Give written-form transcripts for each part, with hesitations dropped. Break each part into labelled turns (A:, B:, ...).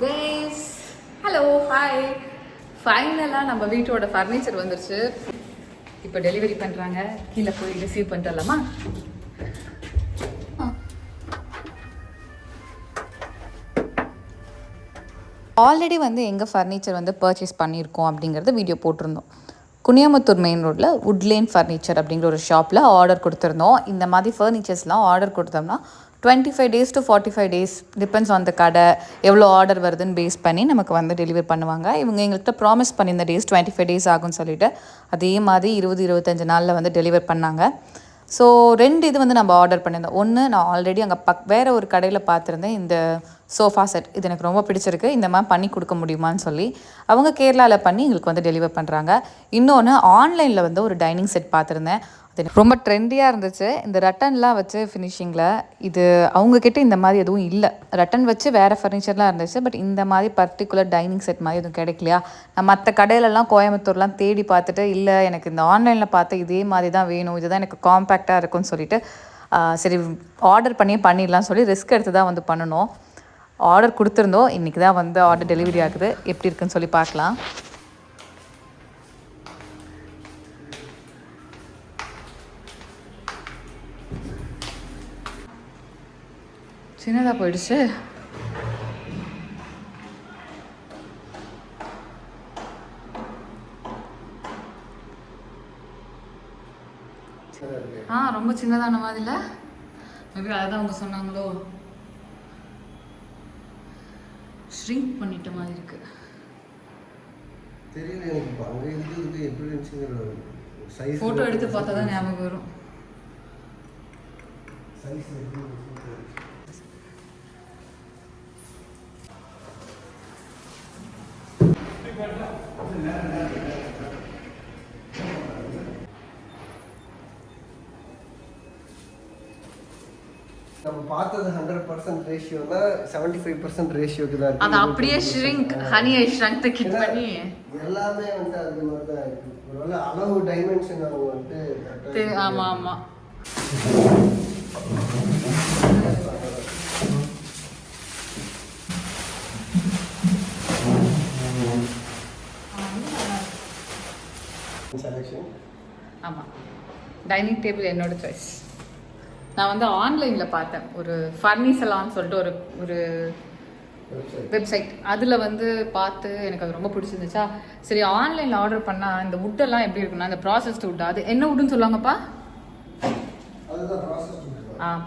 A: Guys hello hi ஃபைனலாக நம்ம வீட்டோட ஃபர்னிச்சர் வந்துருச்சு. இப்போ டெலிவரி பண்ணுறாங்க. கீழே போய் ரிசீவ் பண்ணிட்டு வரலாமா? ஆல்ரெடி வந்து எங்கள் ஃபர்னிச்சர் வந்து பர்ச்சேஸ் பண்ணியிருக்கோம் அப்படிங்கிறத வீடியோ போட்டிருந்தோம். குனியாமுத்தூர் மெயின் ரோட்டில் வுட்லேன் ஃபர்னிச்சர் அப்படிங்கிற ஒரு ஷாப்பில் ஆர்டர் கொடுத்துருந்தோம். இந்த மாதிரி ஃபர்னிச்சர்ஸ்லாம் ஆர்டர் கொடுத்தோம்னா 25 days to 45 days depends on the கடை எவ்வளோ ஆர்டர் வருதுன்னு பேஸ் பண்ணி நமக்கு வந்து டெலிவரி பண்ணுவாங்க. இவங்க எங்கள்கிட்ட ப்ராமிஸ் பண்ணியிருந்த டேஸ் 25 days ஆகும்னு சொல்லிட்டு அதே மாதிரி 20-25 நாளில் வந்து டெலிவர் பண்ணாங்க. ஸோ 2 இது வந்து நம்ம ஆர்டர் பண்ணியிருந்தோம். ஒன்று நான் ஆல்ரெடி அங்கே வேறு ஒரு கடையில் பார்த்துருந்தேன். இந்த சோஃபா செட் இது எனக்கு ரொம்ப பிடிச்சிருக்கு, இந்த மாதிரி பண்ணி கொடுக்க முடியுமான்னு சொல்லி அவங்க கேரளாவில் பண்ணி எங்களுக்கு வந்து டெலிவர் பண்ணுறாங்க. இன்னொன்று ஆன்லைனில் வந்து ஒரு டைனிங் செட் பார்த்துருந்தேன். அது ரொம்ப ட்ரெண்டியாக இருந்துச்சு. இந்த ரட்டன்லாம் வச்சு ஃபினிஷிங்கில் இது அவங்கக்கிட்ட இந்த மாதிரி எதுவும் இல்லை. ரட்டன் வச்சு வேறு ஃபர்னிச்சர்லாம் இருந்துச்சு. பட் இந்த மாதிரி பர்டிகுலர் டைனிங் செட் மாதிரி எதுவும் கிடைக்கலையா? நான் மற்ற கடையிலலாம் கோயம்புத்தூர்லாம் தேடி பார்த்துட்டு இல்லை எனக்கு இந்த ஆன்லைனில் பார்த்து இதே மாதிரி தான் வேணும், இதுதான் எனக்கு காம்பேக்டாக இருக்கும்னு சொல்லிட்டு சரி ஆர்டர் பண்ணிடலாம் சொல்லி ரிஸ்க் எடுத்து தான் வந்து பண்ணணும். ஆர்டர் கொடுத்துருந்தோம். இன்றைக்கி தான் வந்து ஆர்டர் டெலிவரி ஆகுது. எப்படி இருக்குன்னு சொல்லி பார்க்கலாம். சின்னதாக போயிடுச்சு. ரொம்ப சின்னதான மாதிரி இல்லை. மேபி அதான் அவங்க சொன்னாங்களோ, ஷ்ரிங்க் பண்ணிட்ட மாதிரி இருக்கு.
B: தெரியல எனக்கு. அங்க இருந்து எப்படி இருந்துச்சுங்கிற சைஸ்
A: ஃபோட்டோ எடுத்து பார்த்தா தான் ஞாபகம் வரும்.
B: சைஸ் நம்ம பார்த்தது 100% ரேஷியோனா 75% ரேஷியோக்கு தான் இருக்கு.
A: அது அப்படியே shrink honey I shrunk kid பண்ணி
B: எல்லாமே வந்து அது மாதிரி தான் இருக்கு. ஒருவேளை அளவு டைமென்ஷன் அவங்க வந்து
A: ஆமா ஆமா
B: செலக்ஷன்.
A: ஆமா டைனிங் டேபிள் என்னோட சாய்ஸ். நான் வந்து ஆன்லைனில் பார்த்தேன். ஒரு ஃபர்னிசலான்னு சொல்லிட்டு ஒரு வெப்சைட், அதில் வந்து பார்த்து எனக்கு அது ரொம்ப பிடிச்சிருந்துச்சா. சரி ஆன்லைனில் ஆர்டர் பண்ணால் இந்த வுட்டெல்லாம் எப்படி இருக்குன்னா, இந்த ப்ராசஸ்டு வுட், அது என்ன வுட்டுன்னு சொல்லுவாங்கப்பா?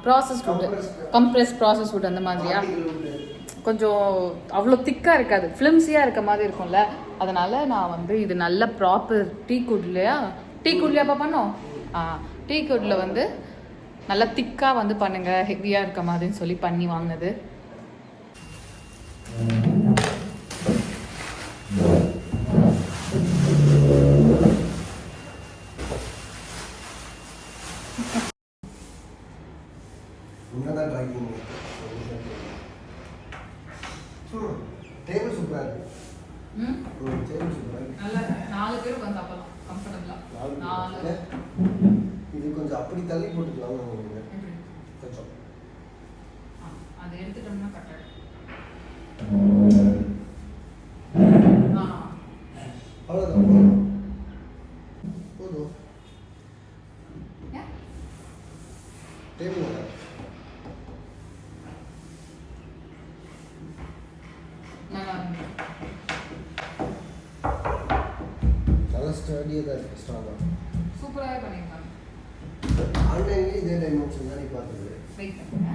A: Processed wood, compress process wood அந்த மாதிரியா? கொஞ்சம் அவ்வளோ திக்காக இருக்காது, ஃபிலிம்ஸியாக இருக்க மாதிரி இருக்கும்ல. அதனால் நான் வந்து இது நல்ல ப்ராப்பர் டீ குட்லையாப்பா பண்ணோம். டீ குட்டில் வந்து நல்லா திக்காக வந்து பண்ணுங்கள், ஹெவியாக இருக்க மாதிரின்னு சொல்லி பண்ணி வாங்கினது.
B: டேபிள் சூப்பரா இருக்கு. டேபிள் சூப்பரா இருக்கு.
A: நல்லா 4 பேர் உட்கார்ந்து சாப்பிடலாம் கம்ஃபர்ட்டபிளா. 4
B: இது கொஞ்சம் அப்படி தள்ளி போட்டுக்கலாம் கொஞ்சம்.
A: அதை எடுத்துட்டோம்னா கரெக்டாக.
B: அவ்வளோதான் போதும். டேபிள் நல்லா ஸ்டடியாக தான் இருக்குது. ஸ்ட்ராங்காக
A: சூப்பராகவே பண்ணியிருக்காங்க.
B: ஆன்லைன்லேயே இதே டைமென்ஷன் தான் நீ பார்த்தது.
A: வெயிட் பண்ணுங்க.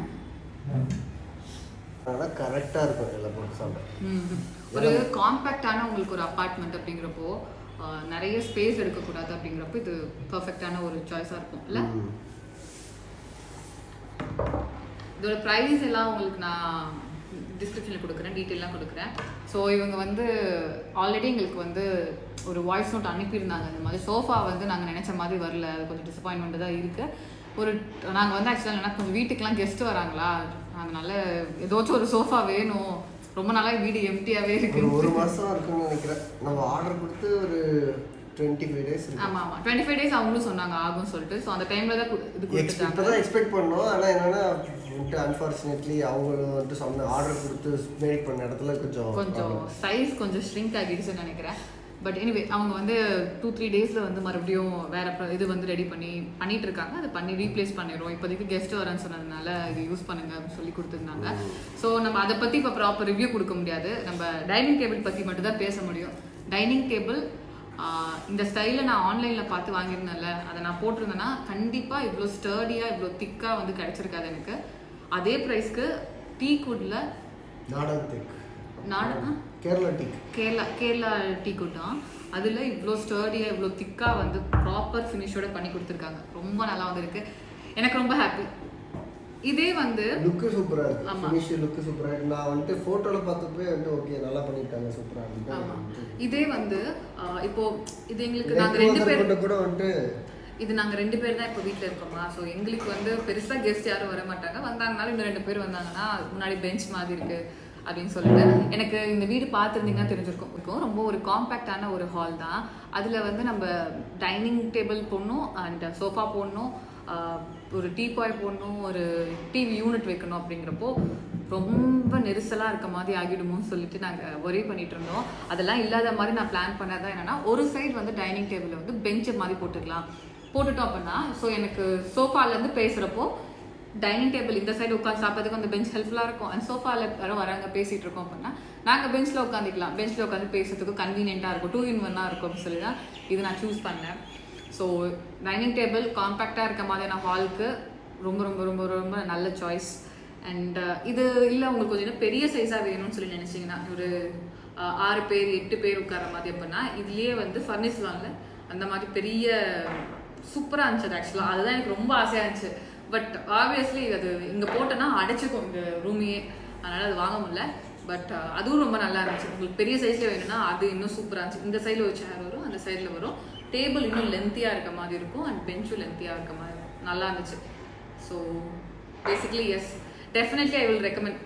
B: ஆனால் கரெக்டாக இருக்கும் எல்லாம் போட்டு சாப்பிட.
A: ஒரு காம்பேக்டான உங்களுக்கு ஒரு அப்பார்ட்மெண்ட் அப்படிங்கிறப்போ நிறைய ஸ்பேஸ் எடுக்கக்கூடாது அப்படிங்கிறப்போ இது பர்ஃபெக்டான ஒரு சாய்ஸாக இருக்கும் இல்லை? இதோட ப்ரைஸ் எல்லாம் உங்களுக்கு நான் டிஸ்கிரிப்ஷனில் கொடுக்குறேன், டீட்டெயிலாம் கொடுக்குறேன். ஸோ இவங்க வந்து ஆல்ரெடி எங்களுக்கு வந்து ஒரு வாய்ஸ் நோட் அனுப்பியிருந்தாங்க. இந்த மாதிரி சோஃபா வந்து நாங்கள் நினச்ச மாதிரி வரல, அது கொஞ்சம் டிசப்பாயின்மெண்ட் தான் இருக்குது. நாங்கள் வந்து ஆக்சுவலாக என்னன்னா கொஞ்சம் வீட்டுக்கெலாம் கெஸ்ட் வராங்களா, அதனால ஏதாச்சும் ஒரு சோஃபா வேணும். ரொம்ப நாளாக வீடு எம்டியாகவே இருக்குது.
B: ஒரு மாதம் இருக்குன்னு நினைக்கிறேன். நம்ம ஆர்டர் கொடுத்து ஒரு 25 days
A: ஆமாம் ஆமாம் 25 days அவங்களும் சொன்னாங்க ஆகும்னு சொல்லிட்டு. ஸோ அந்த டைமில் தான் இது கொடுத்துட்டாங்க.
B: இப்போ தான் எக்ஸ்பெக்ட் பண்ணோம். ஆனால் என்னென்னா அன்ஃபார்ச்சுனேட்லி அவங்க வந்து சொன்ன ஆர்டர் கொடுத்து மேக் பண்ண இடத்துல கொஞ்சம்
A: சைஸ் கொஞ்சம் ஷ்ரிங்க் ஆகிடுச்சுன்னு நினைக்கிறேன். பட் எனிவே அவங்க வந்து 2-3 டேஸில் வந்து மறுபடியும் வேறு இது வந்து ரெடி பண்ணிட்டு இருக்காங்க. அதை பண்ணி ரீப்ளேஸ் பண்ணிடுவோம். இப்போதைக்கு கெஸ்ட் வரேன்னு சொன்னதுனால இது யூஸ் பண்ணுங்க அப்படின்னு சொல்லி கொடுத்துருந்தாங்க. ஸோ நம்ம அதை பற்றி இப்போ ப்ராப்பர் ரிவ்யூ கொடுக்க முடியாது. நம்ம டைனிங் டேபிள் பற்றி மட்டும் தான் பேச முடியும். டைனிங் டேபிள் இந்த ஸ்டைலில் நான் ஆன்லைனில் பார்த்து வாங்கியிருந்தேன்ல, அதை நான் போட்டிருந்தேன்னா கண்டிப்பாக இவ்வளோ ஸ்டர்டியாக இவ்வளோ திக்காக வந்து கிடச்சிருக்காது எனக்கு. அதே ப்ரைஸ்க்கு டீக்குட்டில் கேரளா டீக்குட் தான். அதில் இவ்வளோ ஸ்டர்டியாக இவ்வளோ திக்காக வந்து ப்ராப்பர் ஃபினிஷோட பண்ணி கொடுத்துருக்காங்க. ரொம்ப நல்லா வந்துருக்கு. எனக்கு ரொம்ப ஹாப்பி. இதே வந்து
B: லுக்கு சூப்பரா இருக்கு. ஃபினிஷ் லுக்கு சூப்பரா இருக்கு. நான் வந்து போட்டோல பார்த்தப்பவே வந்து ஓகே நல்லா பண்ணிட்டாங்க, சூப்பரா இருக்கு.
A: ஆமா. இதே வந்து இப்போ இது எங்களுக்கு நாங்க 2 பேர்
B: கூட வந்து
A: இது நாங்க 2 பேர் தான் இப்போ வீட்ல இருக்கோமா. ஸோ எங்களுக்கு வந்து பெருசா கெஸ்ட் யாரும் வர மாட்டாங்க. வந்தாங்கனாலும் இந்த 2 பேர் வந்தாங்கன்னா முன்னாடி பெஞ்ச் மாதிரி இருக்கு அப்படின்னு சொல்லிட்டு. எனக்கு இந்த வீடு பார்த்துருந்தீங்கன்னா தெரிஞ்சிருக்கும். ரொம்ப ஒரு காம்பேக்டான ஒரு ஹால் தான். அதில் வந்து நம்ம டைனிங் டேபிள் போடணும், அண்ட் சோஃபா போடணும், ஒரு டீபாய் போடணும், ஒரு டிவி யூனிட் வைக்கணும். அப்படிங்கிறப்போ ரொம்ப நெரிசலாக இருக்க மாதிரி ஆகிடுமோன்னு சொல்லிட்டு நாங்கள் ஒரே பண்ணிட்டு இருந்தோம். அதெல்லாம் இல்லாத மாதிரி நான் பிளான் பண்ணதான் என்னன்னா, ஒரு சைடு வந்து டைனிங் டேபிளில் வந்து பெஞ்சு மாதிரி போட்டுட்டோம் அப்படின்னா, ஸோ எனக்கு சோஃபாலேருந்து பேசுகிறப்போ டைனிங் டேபிள் இந்த சைடு உட்காந்து சாப்பிட்றதுக்கு அந்த பெஞ்ச் ஹெல்ப்ஃபுல்லாக இருக்கும். அண்ட் சோஃபாவில் யாரும் வராங்க பேசிகிட்டு இருக்கோம் அப்படின்னா நாங்கள் பெஞ்சில் உட்காந்துக்கலாம். பெஞ்சில் உட்காந்து பேசுறதுக்கு கன்வீனியண்ட்டாக இருக்கும், 2-in-1 இருக்கும் அப்படின்னு சொல்லி தான் இது நான் சூஸ் பண்ணேன். ஸோ டைனிங் டேபிள் காம்பேக்டாக இருக்க மாதிரியான ஹாலுக்கு ரொம்ப ரொம்ப ரொம்ப ரொம்ப நல்ல சாய்ஸ். அண்ட் இது இல்லை உங்களுக்கு கொஞ்சம் பெரிய சைஸாக வேணும்னு சொல்லி நினச்சிங்கன்னா, ஒரு 6 பேர் 8 பேர் உட்கார மாதிரி அப்படின்னா இதுலேயே வந்து ஃபர்னிஸ் வாங்கல அந்த மாதிரி பெரிய சூப்பராக இருந்துச்சு. ஆக்சுவலாக அதுதான் எனக்கு ரொம்ப ஆசையாக இருந்துச்சு. பட் ஆப்வியஸ்லி அது இங்கே போட்டோன்னா அடைச்சிக்கும் இந்த ரூமையே, அதனால் அது வாங்க முடியல. பட் அதுவும் ரொம்ப நல்லா இருந்துச்சு. உங்களுக்கு பெரிய சைஸில் வேணும்னா அது இன்னும் சூப்பராக இருந்துச்சு. இந்த சைடில் ஒரு சேர் வரும், அந்த சைடில் வரும். டேபிள் இன்னும் லென்த்தியாக இருக்க மாதிரி இருக்கும், அண்ட் பெஞ்சும் லென்த்தியாக இருக்க மாதிரி நல்லா இருந்துச்சு. So basically yes, definitely I will recommend.